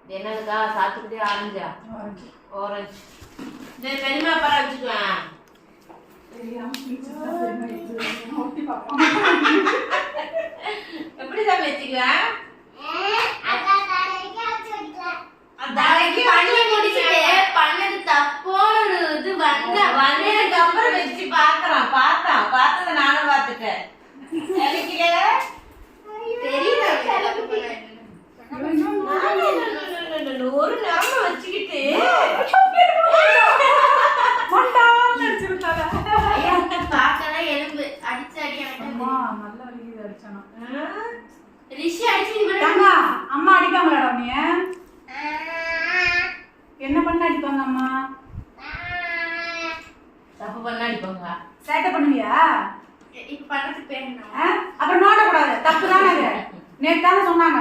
என்னதுக்கா சாத்துக்குடி ஆரஞ்சா ஆரஞ்சு பெரியமா பரம் வச்சுக்குவேன். எப்படிதான் வச்சுக்குவேன் பண்ணது தப்போன்னு இது வந்ததுக்கு அப்புறம் வச்சு பாக்குறான். பார்த்தத நானும் பார்த்துட்டேன். ஒரு நிறம வச்சுக்கிட்டு பார்க்கலாம் எலும்பு அடிச்சு அடி நல்ல வலிக்குது அடிச்சானா ரிஷி அடிச்சு அம்மா அடிப்பாங்களா நீ என்ன பண்ண அடிப்பாங்க அம்மா? தப்பு பண்ண அடிப்பாங்க. சேட்டை பண்ணுவியா? இப்ப பண்றதுக்கு பேர் என்ன? அப்புறம் நோட்ட கூடாது. தப்பு தானே அது. நேத்து தானே சொன்னாங்க.